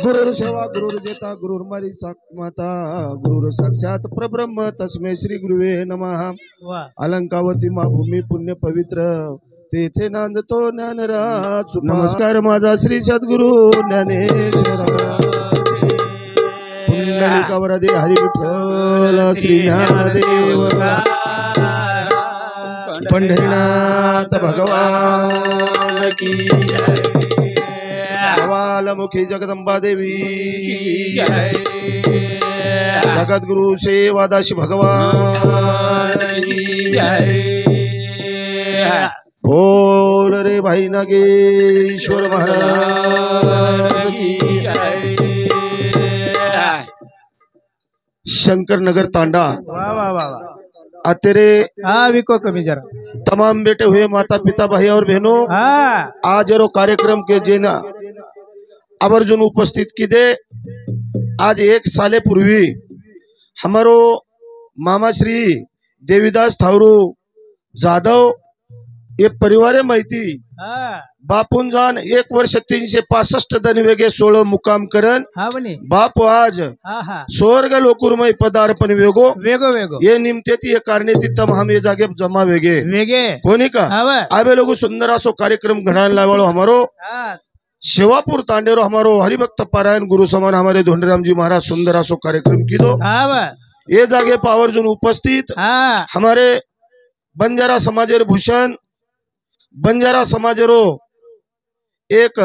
गुरुर सेवा गुरुर जेता गुरुर मारी माता गुरुर साक्षात परब्रह्म तस्मै श्री गुरुवे नमः। अलंकावती मा भूमी पुण्य पवित्र तेथे नांदतो ज्ञानराज। नमस्कार माझा श्री सद्गुरु ज्ञानेश्वर पुंडलिकावरदे हरी विठ्ठल श्री ज्ञानदेव पंढरीनाथ भगवान की मुखी जगदंबा देवी जगद्गुरु सेवादासी भगवान की बोल रे भाई नागेश्वर महाराज की शंकर नगर तांडा। वाह वाह वाह तेरे विको कमी जरा तमाम बेटे हुए माता पिता भाई और बहनों, आज रो कार्यक्रम के जेना आवर्जून उपस्थित की दे। आज एक साले पूर्वी हमारो मामा श्री देवीदास थावरू जाधव ये परिवार माहिती बापून जान 1 वर्ष 365 दिन वेगे 16 मुकाम करन बापू आज स्वर्ग लोकुरमय पदार्पण वेगो वेगो वेगो ये निमते ती कारणे ती तम हम ये जागे जमा वेगे वेगे कोणी का आवे लोग सुंदर आसो कार्यक्रम घडान लावालो हमारो सेवापुर तांडेरो हमारो हरिभक्त पारायण गुरु समान हमारे धोंडराम जी महाराज सुंदर आसो कार्यक्रम की दो ये जागे पावर्जून उपस्थित हमारे बंजारा समाजेर भूषण बंजारा समाजेरो एक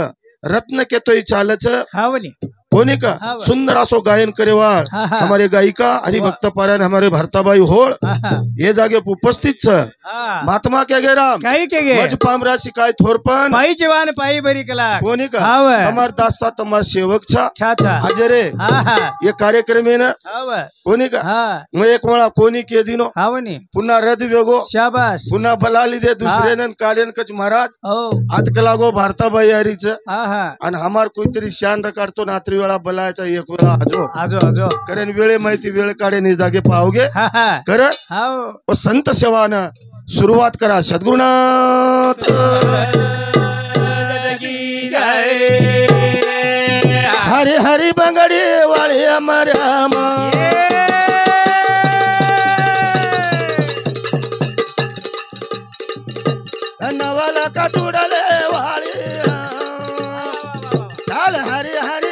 रत्न के तो चालच होने का सुंदर आसो गायन करेवार हमारे गायिका हरिभक्त पारायण हमारे भरताबाई होळ ये जागे उपस्थित महात्मा के गे राम मज पामरा शिकाय थोरपन पाई जवान पाई बरी कला होने का तमार दासा तमार सेवक छा आज रे ये कार्यक्रम है ना होने का मैं एक वेळा कोणी के दिनो पुन्हा रद वेगो शाबास पुन्हा बलाली दे दुसरे नन कालेन कच महाराज आतकला गो भारताबाई हरीच आणि हमार कोईतरी शान रकाडतो नात्री वेळा बलायचा एक वेळा आजो आजो आजो कारण वेळे माहिती वेळ काढे नाही जागे पाहोगे कर संत सेवाना सुरुवात करा। सद्गुरुनाथ हरी हरी बंगडी वाले हमारे नवाला का तुडले वाले चाल हरी हरी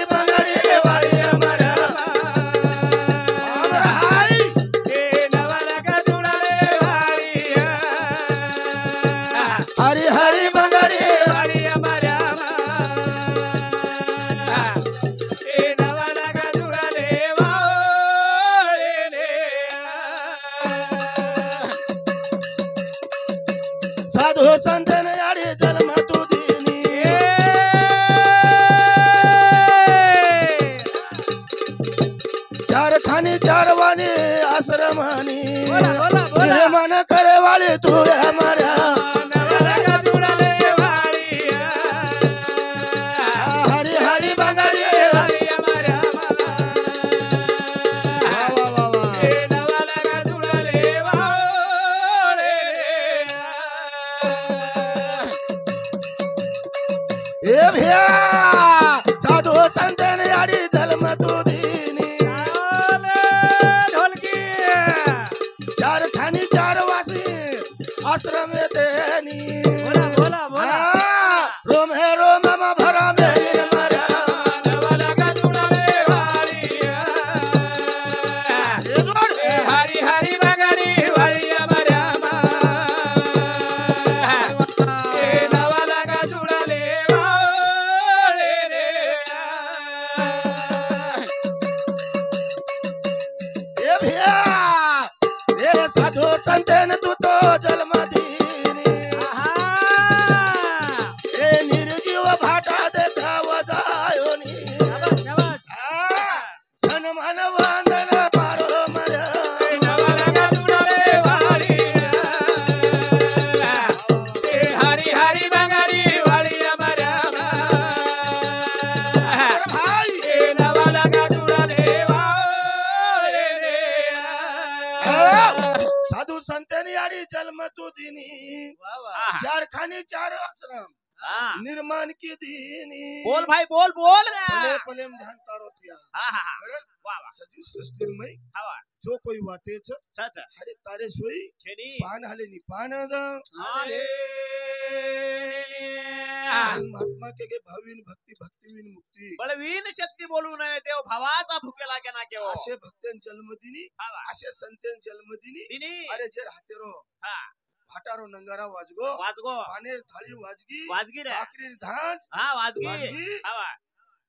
साधु संतन यारी जन्म तू दीनी चार खानी चार वाणी आश्रमानी मन करे वाले तू हमारा हरी हरी बंगाली ए भैया साधु संतन यारी जन्म तू दीनी ढोलकी चार खानी चार वासी आश्रम देनी बोला बोला बोला रोम है रोम मा भरा मेरी मरा नवाला का जुड़ाले वाली हरी हरी बंगाली वाली हमारा साधु संतन तू तो जन्म दीनी ए निर्जीव भाटा देखा वजायो नी सन्मान वंदन पारो मर नवाला का जुड़ाले वाली हरी हरी बंगाली वाली हमारा भाई नवाला का जुड़ाले साधु संतन यारी जन्म तू दिनी चार खानी चार आश्रम हाँ। निर्माण की दीनी बोल भाई बोल बोल पले पले में ध्यान तारो किया हाँ हाँ हाँ बरं? वाह वाह सजीव सृष्टीमय हवा जो कोई वातेच सच हरे तारे सोई छेनी पान हाले नि पान जा आले महात्मा के भावीन भक्ती भक्तीवीन मुक्ती बळवीन शक्ती बोलू नये देव भावाचा भुकेला के ना केव असे भक्तन जन्मदिनी हवा असे संतन जन्मदिनी दिनी अरे जे राहते रो हा भाटारो नंगारा वाजगो वाजगो पानेर थाळी वाजगी वाजगी रे आखरी झांज हा वाजगी वाजगी हवा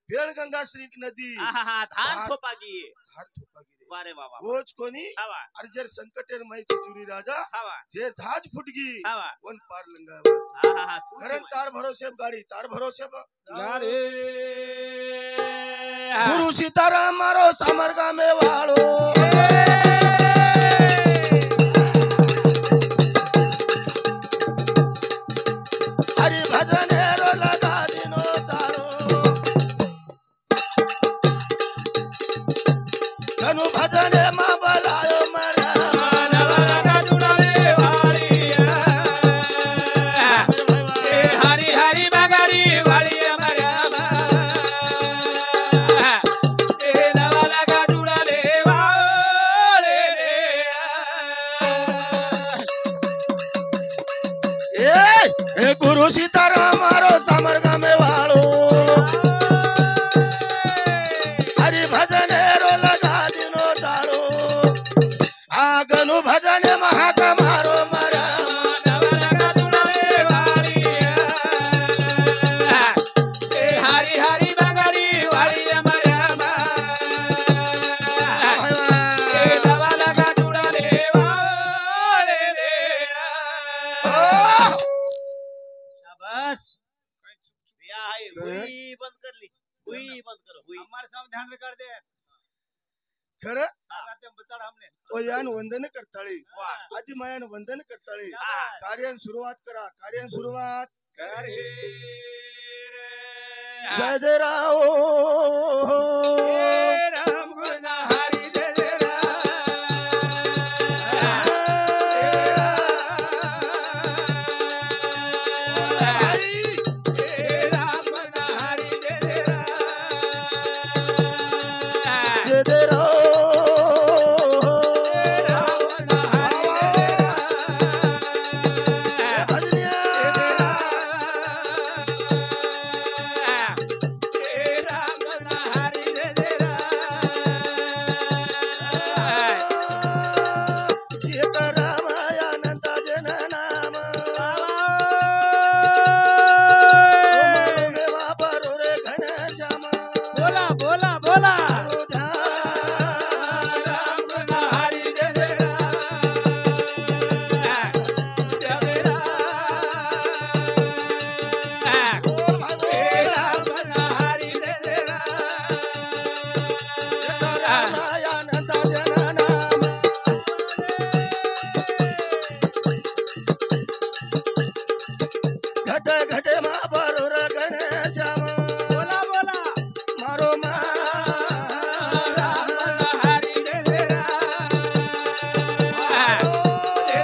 बेळगंगा श्री नदी हा हा हा धान थोपागी हार थोपागिरे वारे बाबा रोज कोणी हवा अरे जर संकटेर माईचे जुरी राजा हवा जे झाज फुटगी हवा वन पार लंगा हा हा हा तू घरन तार भरोसे गाडी तार भरोसे गाडी. गुरु सीताराम मारो सामरगा में वाळो हरि भजन रो लगा दिनो चालो धनु भजन मा बलायो मरा हरी हरी बगारी वाली ए गुरु सीताराम मारो सामरगा में वाळो हरि भजन रो लगा दिनो चालो आगनु भजन महाक मारो मरा हरी हरी बगारी वाली शाबाश या आहे हुई बंद कर ली हुई बंद करो हुई हमारे सामने ध्यान कर दे खरं बचाड़ हमने तो यान वंदन करताळे वाह. आदि मायान वंदन करताळे हा. कार्यान सुरुवात करा कार्यान सुरुवात करे जय जय राव राम गुण हरी जय जय राम गुण हरी जय जय जय जय राव राम गुण हरी भजनिया राम गुण हरी जय जय एक रामायणंता जन नाम वापरो रे घनश्याम बोला बोला बोला राम गुण हरी जय जय बोल भाई बोल. राम गुण हरी जय जय एक रामायणंता जन नाम घट घटे मा बरोर घनश्याम बोला बोला मारो मा राम गुण हरी जय जय जय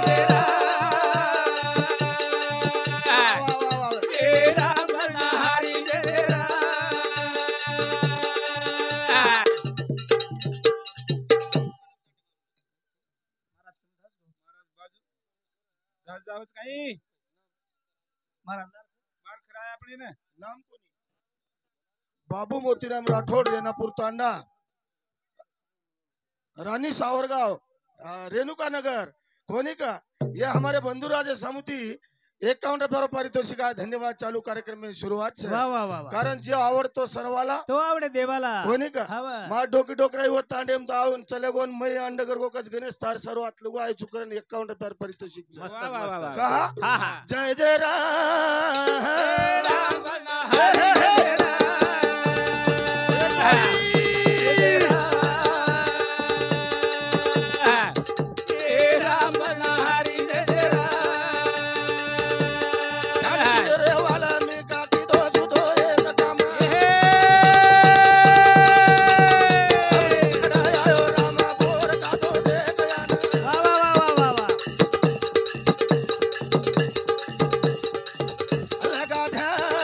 जय राम गुण हरी जय जय काही मार खराय आपली ना नाम कोणी बाबू मोतीराम राठोड रेणापूर तांडा रानी सावरगांव रेणुका नगर कोणी का ये हमारे बंधुराज समिति 51 रुपये पारितोषिक आहे धन्यवाद चालू कार्यक्रम में शुरुआत से वाह वाह वाह वाह. कारण जे आवडतो सर्वाला तो आवडे देवाला कोणी का हवा मा डोकी डोकराई व तांडेम दावून चले गोन मै अंडगर गोकच गणेश तार सर्वात लगू आहे चुकरन 51 रुपये पारितोषिक मस्त वाह, वाह, वाह, वाह. मस्त कहा हा हा जय जय राम राम गुण हरी जय जय राम गुण हरी जय जय रे वाला मी का की दो सुधो एक काम आयो रामा बोर का तो दे गया वाह वाह वाह वाह वाह लगा ध्यान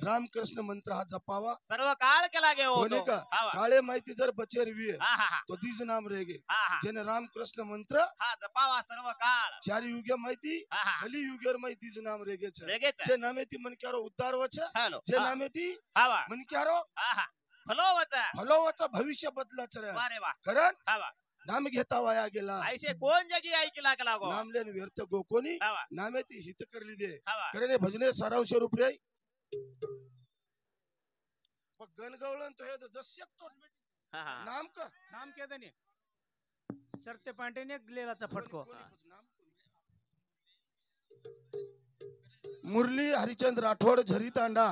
रामकृष्ण मंत्र हा जपावा सर्व काळ केला गे हो होणे तो. का हा वा. काळे माहिती जर बचेर विये हा हा हा तो दीज नाम रेगे हा हा जेने रामकृष्ण मंत्र हा जपावा सर्व काळ. चार युगे माहिती हा हा कली युगेर माहिती दीज नाम रेगे छे लगेच जे नामे ती मन क्यारो उद्धार वच हालो. जे हा नामे ती हा वा. मन क्यारो हा हा फलो वचा. हलोवाचा भविष्य बदलाच रे वारे वा. कारण हा वा. नाम घेता वाया गेला ऐसे कोण जगी ऐकला कला गो. नाम लेन व्यर्थ गोकोनी हा वा. नामे ती हित करली दे हा वा. कारण हे भजने सारांश रूप रे गणगवळण तो हे जश्यक तो हा हा नाम का नाम क्या देने सरते पांडे ने गलेलाचा फटको. मुरली हरिचंद राठोड झरी तांडा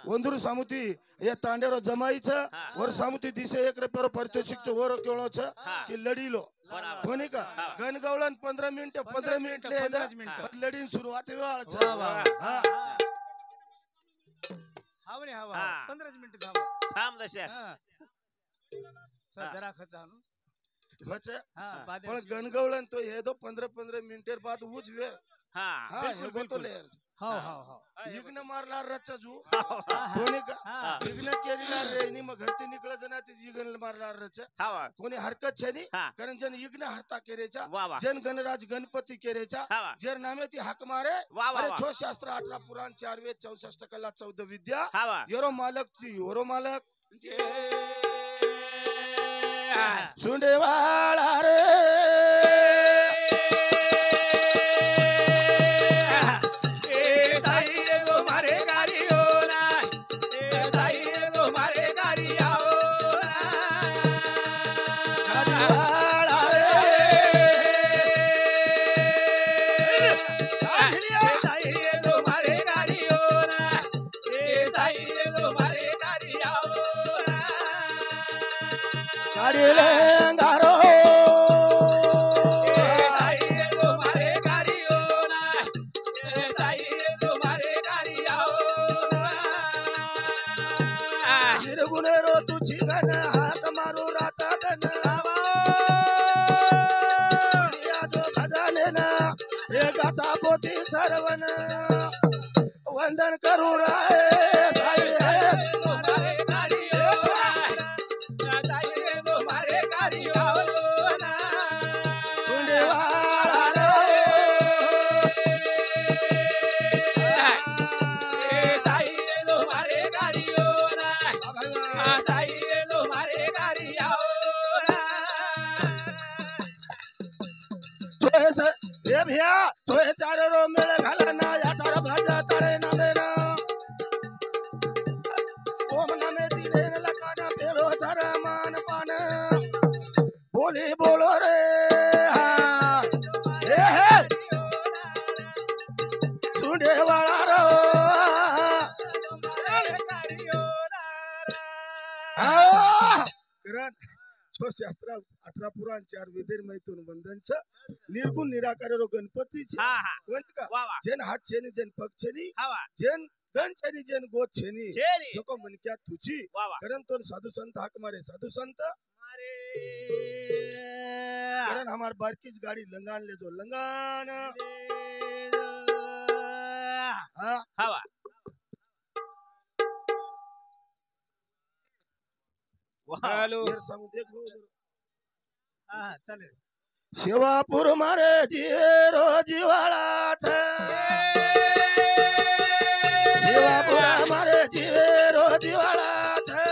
वंदूर सामुती या तांड्यावर जमाईचं हा. वर सामुती दिसे एक रुपयावर पारितोषिकचं वर केळोच हा. की लढीलो बराबर. कोणी का हा. गणगवळण 15 मिनिटं 15 मिनिट 15 मिनिटं. लढीन सुरुवात वेळाच वा वा हा. हावणे हवा हा. 15 मिनिट थांब. थांब दशा. हा. चल हा. जरा खच आणू. वच हा हा. बाद पण गणगवळण तो हे दो 15 मिनिटेर बाद उज वेळ हा हा बिलकुल, हे गोतो बिलकुल. लेर हो हो हो युग्न मारला रच्चा जू हा, कोणी का हा. युग्न केलेला रे नि मग घरती निकळत ना ते युग्न मारला रच हा वा. कोणी हरकत छे नी हा. कारण जन युग्न हरता केरेचा वा वा. जन गणराज गणपती केरेचा हा वा. जर नामे ती हाक मारे वा वा अरे वा. छो शास्त्र 18 पुराण 4 वेद 64 कला 14 विद्या हा वा. योरो मालक ती योरो मालक हा. सुंडेवाळा रे ए साई गो मारे गारियो ना ए साई गो मारे गारियाओ गाडीवाळा रे ए साई गो मारे गारियो ना ए साई गो मारे गारियाओ गाडीले गारो गुनेरो तुझी गण हाक मारू राता गण या जो भजाने ना हे गाता पोती सर्वन वंदन करू राय साई सुंडेवाळा रे हे भैया तोय चारो मेळ घालना याटार भाजा तारे नामे ना ओम नामे दिले लकाना पेलो चार मान पान बोली बोलो रे हा हे सुंडेवाळा रो करण छो शास्त्र 18 पुराण 4 वेदेर मैथून वंदनच निर्गुण निराकार रो गणपतीची हा हा कोण का वा वा. जेन हात छेनी जेन पग छेनी हा वा. जेन गण छेनी जेन गोत छेनी छेनी. जोको मनक्या तुची वा वा. करण तो साधु संत हाक मारे साधु संत करण हमार बारकीच गाड़ी लंगान ले जो लंगान हाँ हा वा. वा. यार सामू देख लो हा चालेल सेवापुर मारे जीरो जीवाळा छे सेवापुर मारे जीरो जीवाळा छे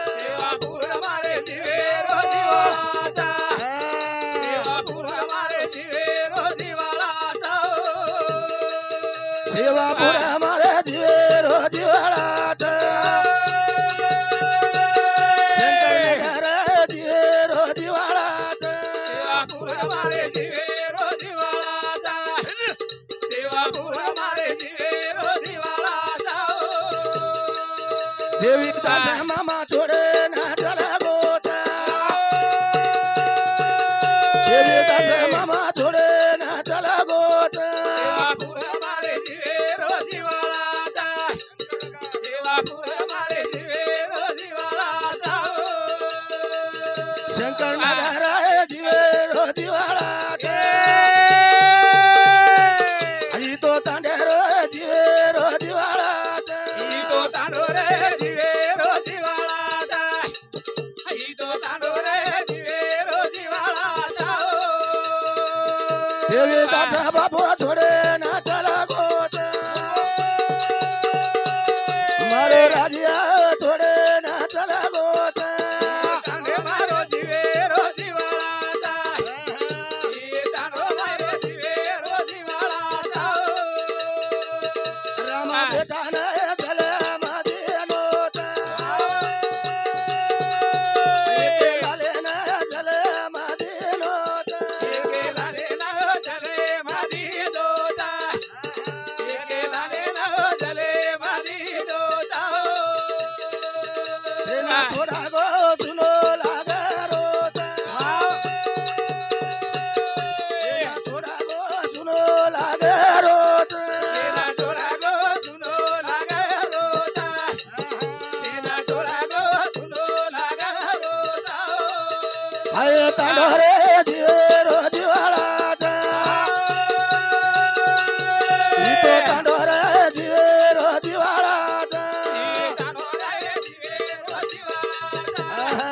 सेवापुर मारे जीरो जीवाळा छे शंकर नगर जीरो जीवाळा छे देवी दास मामा छोड़े ना चला गोता देवी दास मामा छोड़े ना चला गोता शंकर नगर जीवे रोजीवाला आई तो तांडे जीवे रोजीवाला राजिया थोडे ना चला गोत तांडे मारो जीवे रोजी वाळाचा तांडो मारो जीवे रोजी वाळाचा रामा बेटाना चला माझे नोत लाले ना चला माझे नोत लाले ना चले मादी दोता लाले ना चले मादी दोता सेना थोडा गो सुनो लागा रोत सेना थोडा गो सुनो लागा रोत सेना छोरा गो सुनो लागा रोता सेना छोरा गो सुनो लागा रोता हाय तांडोरे जीवे रोजी वाळाचा इतो तांडोरे जीवे रोजी वाळाचा तांडोराय जीवे रोजी वाळाचा आहा.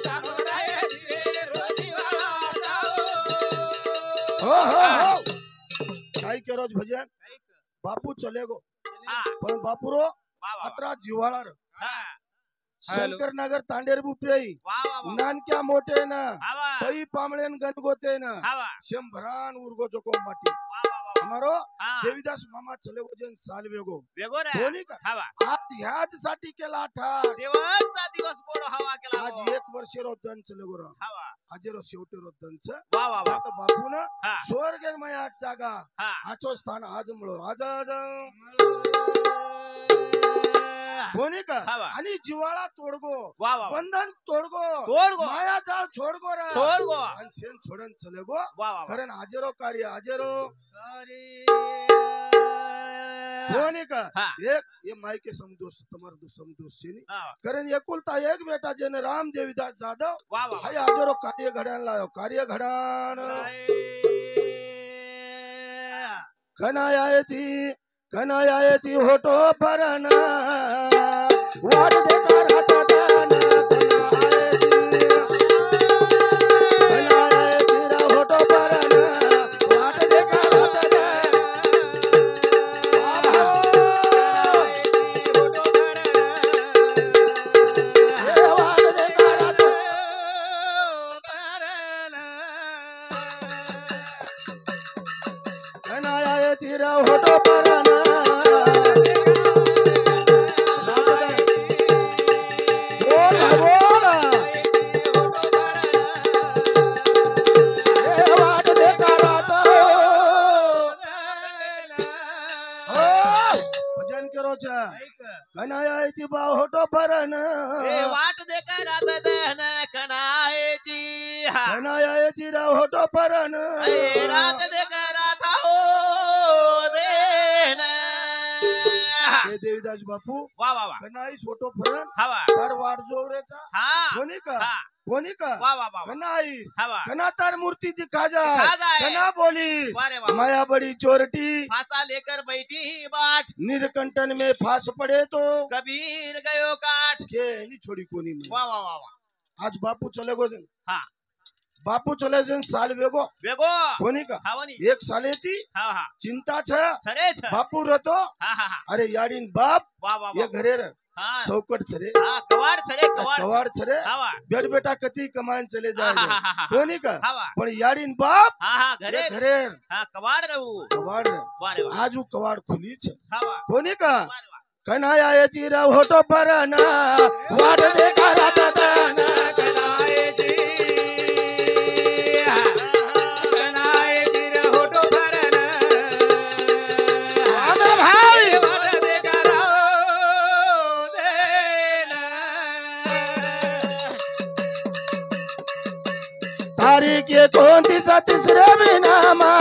तांडोराय जीवे रोजी वाळाचा हो हो हो काय केरोज भजन बापू चले गो पण बापू रो अत्रा जिव्हाळा र शंकर नगर तांडेर बुपरेई नानक्या मोठे ना पई पामळेन गणगोते ना शंभरान उर्गो जोको माटी हमारो देवीदास मामा चले वजन साल वेगो कोणी का आज ह्याच साठी केला ठा शेवटचा दिवस गोड हवा केला आज 1 वर्ष रो दन चले गो हवा आज रो शेवटे रो दनच वा वा वा आता बापू ना हा. स्वर्ग माया जागा हा. आचो स्थान आज मुळो आज आज कोणी का हवा. आणि जिवाळा तोडगो वा वा वा बंधन तोडगो तोडगो. माया जाळ छोडगो रा छोडगो. आणि शेण छोडन चले गो वा वा वा कारण आजेरो कार्य आजेरो कोणी का हा. एक ये मायके समदोष तुम्हार समदोष शेनी हा. कारण एकुलता एक बेटा जेने राम देवीदास जाधव वा वा हाय आजेरो कार्य घडान लायो कार्य घडान कनायाची होटो परण वाट देखा राहता कनायाची रा होटो परण वाट देखा राहता वाट देखा राहता कनायाची रा होटो परण वाट देखा राहता भजन करो कनायाची बा होटो परण वाट देखा राहत दहन कनायची कनायाची रा होटो परण रात देखा राहता हो देन हे देवीदास बापू वा वा वा कनाईस होटो परण हवा तार वाट जोवरेचा हा कोणी का हा कोणी का वा वा वा कनाईस हवा कना तार मूर्ति दिखा जाए दिखा जाए। कना बोलीस वारे वा माया बड़ी चोरटी फांसा लेकर बैठी ही बाट नीलकंठन में फांस पड़े तो कबीर गयो काट के नहीं छोड़ी कोनी में वा वा वा वा आज बापू चले गो हा बापू चले जन साल वेगो बेगो कोणी का हावनी एक साले ती हा हा चिंता छ सरे छ बापू रतो हा हा हा अरे याडीन बाप वा वा ये वा घरे र हा चौकट छरे हा कवाड छरे कवाड कवाड़ छरे हवा बेट बेटा कती कमान चले हा हा जाए हा हा कोणी का हवा पण याडीन बाप हा हा घरे ये घरे र हा कवाड गऊ कवाड़ र वारे वा आज वो कवाड़ खुली छ हवा कोणी का वारे वा कन्हैया ये चिरा होटो परना वाट देखा राता दाना कनायची कनायची रे होटो भरण आमर भाई वाट देखा राहो देन तारीख ये 29 रविनामा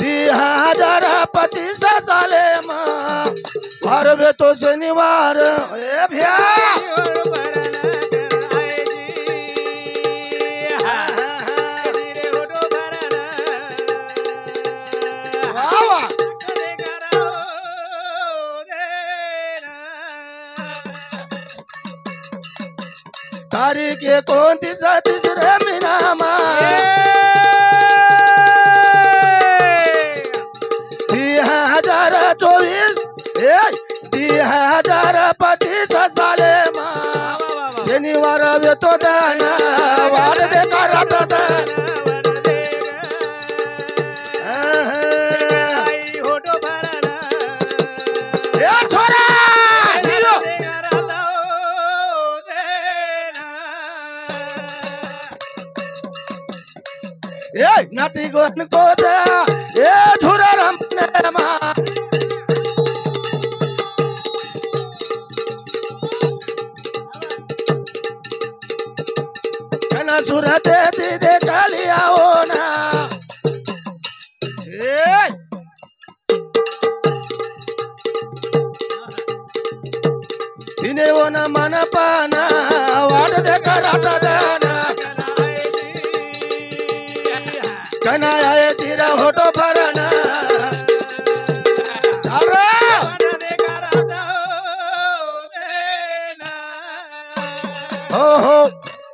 हजार 25 साले माँ भरवे तो शनिवार ए भैया वाह वाह तारीख ये 29 रविनामा 2024 2025 साले मा शनिवार येतो दान वाढ दे करत दान नाती गोन को दे ए धुरा राम ने मा कना सुरते दे कालिया हो ना ए इने वो ना मन पाना वाड दे करता दाना कना आए तेरा होटो भरना हो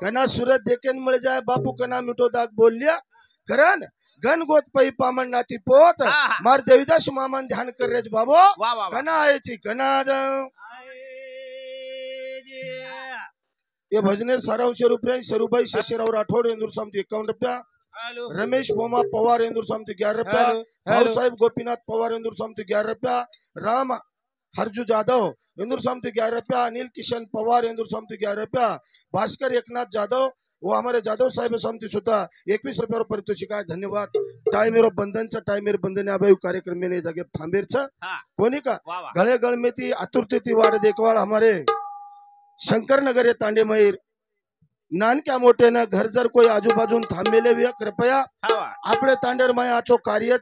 कना सूरत देखेन मिल जाए बापू कना मिठो दाग बोल लिया करन गन गोत पई पामन नाती पोत मार देवीदास मामन ध्यान कर रेज बाबो कना आए छी कना ये भजनेर सारांश रूपरे सरूभाई शशिराव राठोड इंदूर समिति 51 रुपया रमेश पोमा पवार इंदूर समिति 11 रुपया भाऊ साहेब गोपीनाथ पवार इंदूर समिति 11 रुपया राम हरजू जाधव इंदूर समिति 11 रुपया अनिल किशन पवार इंदूर समिति 11 रुपया भास्कर एकनाथ जाधव वो हमारे जाधव साहेब समिति सुद्धा 21 रुपया पारितोषिक आहे धन्यवाद टाइमेरो बंधनचा टाइमेर बंधन अभावी कार्यक्रम में जागे थांबेरचा कोणी का गळे गळमेती आतुरतेती वाड देखवाळ हमारे शंकर नगर तांडे मयूर नानक्या मोठे न घर जर कोई आजूबाजू थांबेले कृपया आपले तांडेर माय आचो कार्य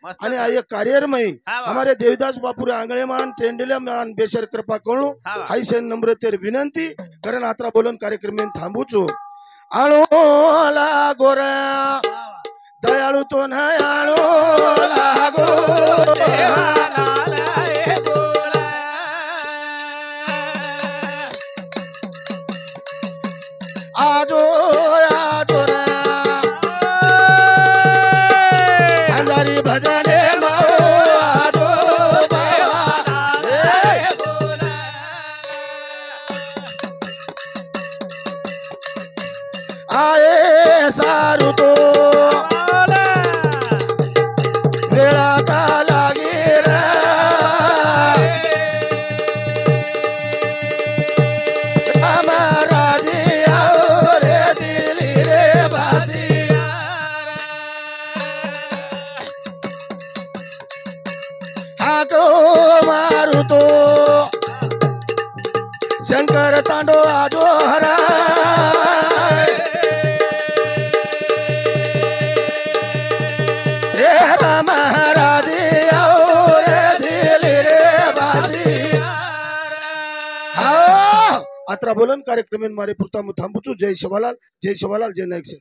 आणि आय कार्यर मई हमारे देवीदास बापूरे आंगळे मान टेंडले मान बेशर कृपा करू हाई सेन नम्रतेर विनंती कारण आत्रा बोलन कार्यक्रम में थांबूचो आळोला गोरा दयाळू तो न आळोला गोरा आजो आजो अंधारी भजने माओ आजो आए सारू तो वेळा का लागे रे हमारा मारू तो शंकर तांडो आजो हरा महाराज अत्रा बोलन कार्यक्रम मारे पुरता थांबूचू जय शिवालाल जय नाईक से